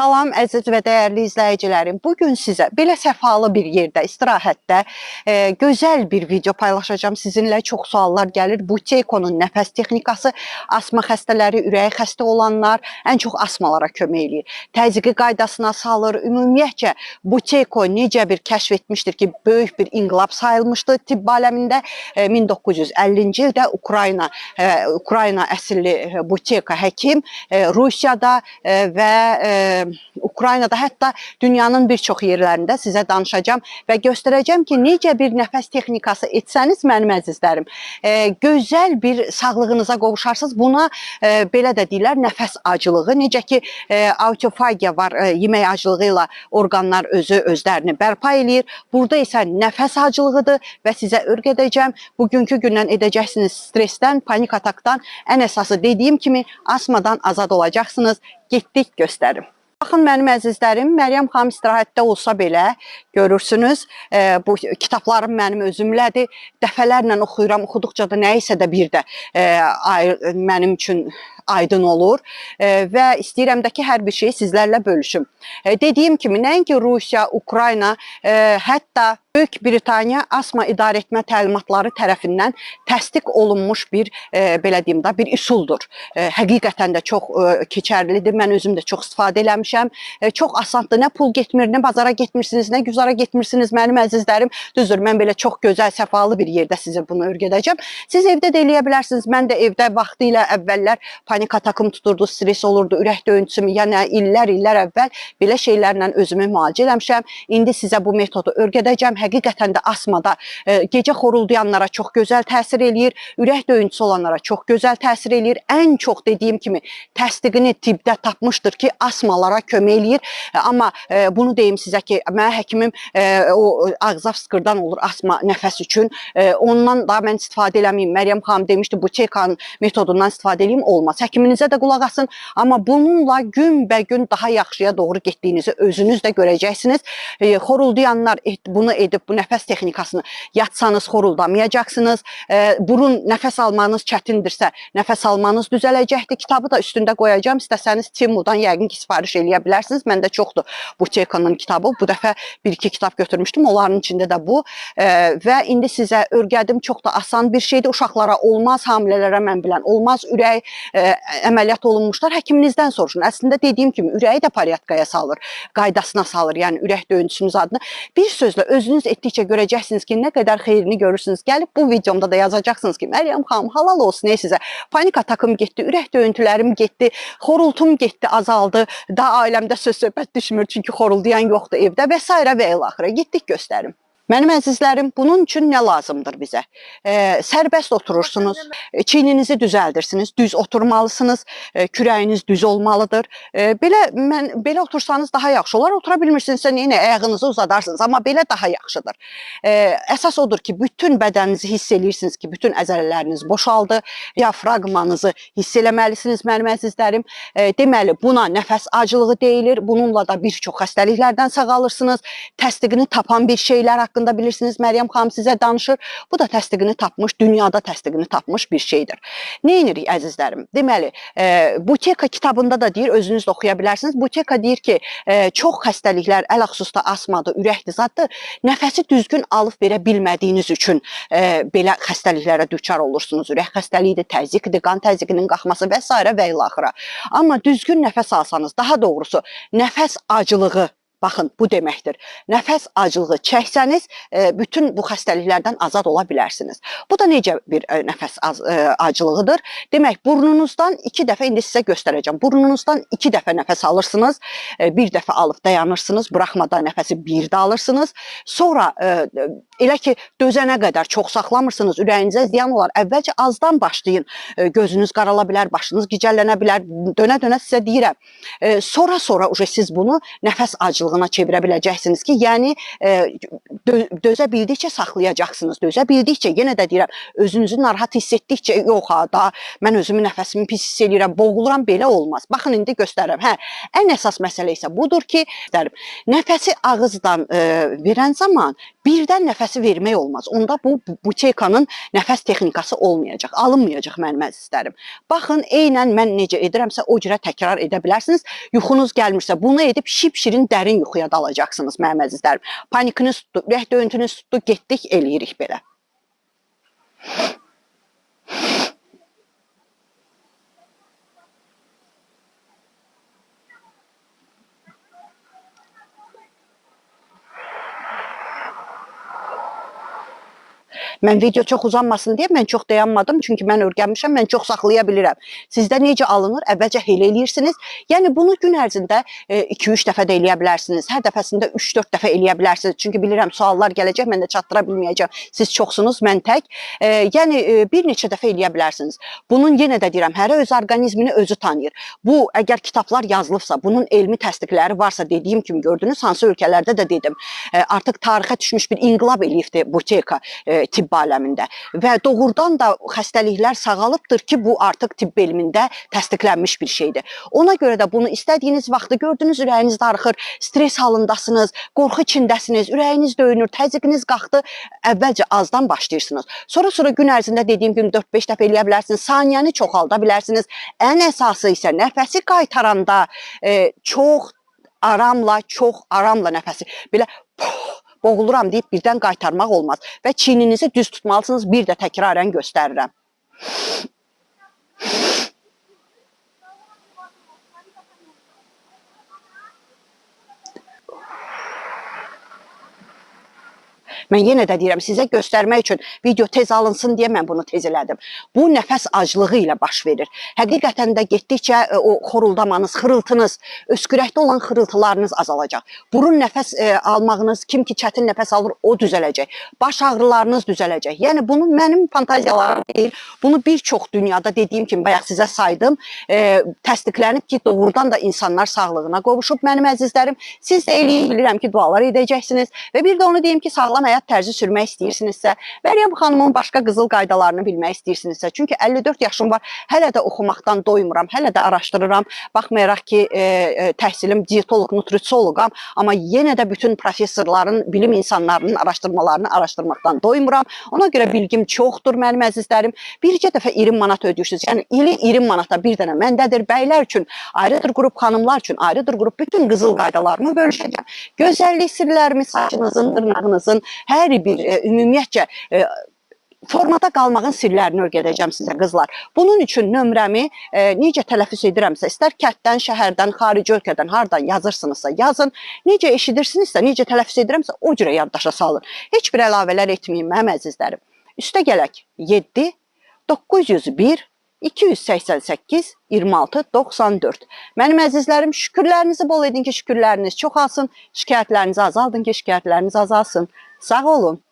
Salam əziz və dəyərli izləyicilərim. Bugün sizə belə səfalı bir yerdə, istirahətdə gözəl bir video paylaşacağım. Sizinlə çox suallar gəlir. Buteykonun nəfəs texnikası asma xəstələri, ürəyi xəstə olanlar ən çox asmalara kömək eləyir. Təzyiqi qaydasına salır. Ümumiyyətcə Buteyko necə bir kəşf etmişdir ki, böyük bir inqilab sayılmışdı tibb aləmində. 1950-ci ildə Ukrayna əsilli Buteyko həkim Rusiyada və Ukraynada, hətta dünyanın bir çox yerlərində sizə danışacağam və göstərəcəm ki, necə bir nəfəs texnikası etsəniz, mənim əzizlərim, gözəl bir sağlığınıza qovuşarsınız. Buna belə də deyirlər, nəfəs acılığı. Necə ki, autofagiya var, yemək acılığı ilə orqanlar özlərini bərpa eləyir. Burada isə nəfəs acılığıdır və sizə örq edəcəm. Bugünkü gündən edəcəksiniz stresdən, panik atakdan, ən əsası dediyim kimi asmadan azad olacaqsınız. Getdik, göstərim. Baxın mənim əzizlərim, Məryəm xanım istirahətdə olsa belə görürsünüz, bu kitablarım mənim özümlədir. Dəfələrlə oxuyuram, oxuduqca da nə isə də bir də mənim üçün aydın olur və istəyirəm ki, hər bir şeyi sizlərlə bölüşüm. Dediyim kimi, nəinki Rusiya, Ukrayna, hətta Böyük Britaniya asma idarəetmə təlimatları tərəfindən təsdiq olunmuş bir, belə deyim də, bir üsuldur. Həqiqətən də çox keçərlidir. Mən özüm də çox istifadə eləmişəm. Çox asandır. Nə pul getmir, nə bazara getmirsiniz, nə güzara getmirsiniz mənim əzizlərim. Düzdür, mən belə çox gözəl, səfalı bir yerdə sizə bunu öyrədəcəm. Siz evdə də eləyə bilərsiniz. Mən də evdə vaxtı ilə əvvəllər panik atakım tuturdu, stres olurdu, ürək döyüntüsüm, yəni illər əvvəl belə şeylərlə özümü müalicə eləmişəm. İndi sizə bu metodu öyrədəcəm. Həqiqətən də asmada gecə xoruldayanlara çox gözəl təsir eləyir, ürək döyüntüsü olanlara çox gözəl təsir eləyir. Ən çox dediyim kimi təsdiqini tibbdə tapmışdır ki, asmalara kömək eləyir. Amma bunu deyim sizə ki, mənim həkimim o ağza fıskırdan olur asma nəfəs üçün. Ondan da mən istifadə eləməyim. Məryəm xanım demişdi, Buteykonun metodundan istifadə eləyim, olmaz. Həkiminizə də qulaq asın. Amma bununla günbəgün daha yaxşıya doğru getdiyinizi özünüz də görəcəksiniz. Xoruldayanlar bunu edib, bu nəfəs texnikasını yatsanız xoruldamayacaqsınız. Burun nəfəs almanız çətindirsə, nəfəs almanız düzələcəkdir. Kitabı da üstündə qoyacağım. İstəsəniz Timudan yəqin ki, sifariş eləyə bilərsiniz. Məndə çoxdur Buteykonun kitabı. Bu dəfə bir-iki kitab götürmüşdüm. Onların içində də bu. Və indi sizə öyrədim. Çox da asan bir şeydir. Uşaqlara olmaz, hamilələrə mən bilən olmaz. Ürək əməliyyat olunmuşlar. Həkiminizdən soruşun. Əslində dediyim kimi, ürəyi də paryatkaya salır, qaydasına salır. Yəni ürək döyüntüsünüz adına. Bir sözlə özünüz etdikcə görəcəksiniz ki, nə qədər xeyrini görürsünüz. Gəlib bu videomda da yazacaqsınız ki, Məryəm xanım, halal olsun sizə. Panik atakım getdi, ürək döyüntülərim getdi, xorultum getdi, azaldı. Daha ailəmdə söz-söhbət düşmür, çünki xoruldayan yoxdur evdə və s. və ilaxıra. Getdik, göstərim. Mənim əzizlərim, bunun üçün nə lazımdır bizə? Sərbəst oturursunuz, çiyninizi düzəldirsiniz, düz oturmalısınız, kürəyiniz düz olmalıdır. Belə otursanız daha yaxşı olar. Otura bilmirsinizsə, ayağınızı uzadarsınız, amma belə daha yaxşıdır. Əsas odur ki, bütün bədəninizi hiss edirsiniz ki, bütün əzələləriniz boşaldı, diafraqmanızı hiss eləməlisiniz, mənim əzizlərim. Deməli, buna nəfəs acılığı deyilir, bununla da bir çox xəstəliklərdən sağalırsınız. Təsdiqini tapan bir şeylər haqqında bilirsiniz, Məryəm xanım sizə danışır. Bu da təsdiqini tapmış, dünyada təsdiqini tapmış bir şeydir. Nə edirik, əzizlərim? Deməli, Buteyko kitabında da deyir, özünüz də oxuya bilərsiniz. Buteyko deyir ki, çox xəstəliklər, ələxüsusda asmadır, ürəkdir, zaddır, nəfəsi düzgün alıb verə bilmədiyiniz üçün belə xəstəliklərə düçar olursunuz. Ürək xəstəliyidir, təzyiqdir, qan təzyiqinin qalxması və s. və ilaxıra. Amma düzgün nəfəs alsanız, daha doğrusu, nəfəs acılığı, baxın, bu deməkdir. Nəfəs acılığı çəksəniz, bütün bu xəstəliklərdən azad ola bilərsiniz. Bu da necə bir nəfəs acılığıdır? Demək, burnunuzdan 2 dəfə, indi sizə göstərəcəm. Burnunuzdan 2 dəfə nəfəs alırsınız, bir dəfə alıb dayanırsınız, buraxmadan nəfəsi bir də alırsınız. Sonra, elə ki, dözənə qədər çox saxlamırsınız, ürəyinizə ziyan olar. Əvvəlcə azdan başlayın, gözünüz qarala bilər, başınız gicəllənə bilər, dönə-dönə sizə deyirəm. Sonra siz bunu nəfəs acılığı çevirə biləcəksiniz ki, yəni dözə bildikcə saxlayacaqsınız, dözə bildikcə, yenə də deyirəm, özünüzü narahat hiss etdikcə, yox ha, da mən özümü nəfəsimi pis hiss edirəm, boğuluram, belə olmaz. Baxın, indi göstərəm. Ən əsas məsələ isə budur ki, nəfəsi ağızdan verən zaman birdən nəfəs nəfəsi vermək olmaz. Onda bu buteykanın nəfəs texnikası olmayacaq, alınmayacaq mənim əzizlərim. Baxın, eynən mən necə edirəmsə o cürə təkrar edə bilərsiniz. Yuxunuz gəlmirsə bunu edib şipşirin dərin yuxuya dalacaqsınız mənim əzizlərim. Panikiniz tutdu, ürək döyüntünüz tutdu, getdik, eləyirik belə. Mən video çox uzanmasın deyə mən çox dayanmadım. Çünki mən öyrənmişəm, mən çox saxlaya bilirəm. Sizdə necə alınır? Əvvəlcə elə eləyirsiniz. Yəni bunu gün ərzində 2-3 dəfə də eləyə bilərsiniz. Hər dəfəsində 3-4 dəfə eləyə bilərsiniz. Çünki bilirəm suallar gələcək, mən də çatdıra bilməyəcəm. Siz çoxsunuz, mən tək. Yəni bir neçə dəfə eləyə bilərsiniz. Bunun yenə də deyirəm, hərə öz orqanizmini özü tanıyır. Bu əgər kitablar yazılıbsa, bunun elmi təsdiqləri varsa, dediyim kimi gördünüz, hansı ölkələrdə də dedim. Artıq tarixə düşmüş bir inqilab eləyibdi buteyka tibb aləmində və doğrudan da xəstəliklər sağalıbdır ki, bu artıq tibb elmində təsdiqlənmiş bir şeydir. Ona görə də bunu istədiyiniz vaxtı gördünüz, ürəyiniz darıxır, stres halındasınız, qorxu içindəsiniz, ürəyiniz döyünür, təzyiqiniz qalxdı, əvvəlcə azdan başlayırsınız. Sonra gün ərzində dediyim kimi 4-5 dəfə eləyə bilərsiniz, saniyəni çoxalda bilərsiniz. Ən əsası isə nəfəsi qaytaranda çox aramla nəfəsi belə boğuluram deyib birdən qaytarmaq olmaz və çiyninizi düz tutmalısınız. Bir də təkrarən göstərirəm. Mən yenə də deyirəm, sizə göstərmək üçün video tez alınsın deyə mən bunu tez elədim. Bu nəfəs aclığı ilə baş verir. Həqiqətən də getdikcə o xoruldamanız, xırıltınız, öskürəkdə olan xırıltılarınız azalacaq. Burun nəfəs almağınız, kim ki çətin nəfəs alır, o düzələcək. Baş ağrılarınız düzələcək. Yəni bunu mənim fantaziyalarım deyil. Bunu bir çox dünyada dediyim kimi bayaq sizə saydım. Təsdiqlənib ki, doğrudan da insanlar sağlığına qovuşub mənim əzizlərim. Siz də eləyin, bilirəm ki, dualar edəcəksiniz. Və bir də onu deyim ki, sağlam həyat tərzi sürmək istəyirsinizsə, Məryəm xanımın başqa qızıl qaydalarını bilmək istəyirsinizsə, çünki 54 yaşım var, hələ də oxumaqdan doymuram, hələ də araşdırıram, baxmayaraq ki, təhsilim dietoloq, nutrisioloqam, amma yenə də bütün professorların, bilim insanlarının araşdırmalarını araşdırmaqdan doymuram. Ona görə bilgim çoxdur mənim əzizlərim. Bircə dəfə 20 manat ödəyirsiniz, yəni ili 20 manata bir dənə məndədir. Bəylər üçün ayrıdır qrup, xanımlar üçün ayrıdır qrup, bütün qızıl qaydalarımı bölüşəcəm. Gözəllik sirlərimi, saçınızın, dırnağınızın, hər bir ümumiyyətcə formada qalmağın sirlərini öyrədəcəm sizə qızlar. Bunun üçün nömrəmi necə tələffüz edirəmsə, istər kənddən, şəhərdən, xarici ölkədən, hardan yazırsınızsa yazın. Necə eşidirsinizsə, necə tələffüz edirəmsə, o cürə yaddaşa salın. Heç bir əlavələr etməyin mənim əzizlərim. Üstə gələk 7 901 288 26 94. Mənim əzizlərim, şükürlərinizi bol edin ki, şükürləriniz çoxalsın, şikayətlərinizi azaldın ki, şikayətləriniz azalsın. Sağ olun.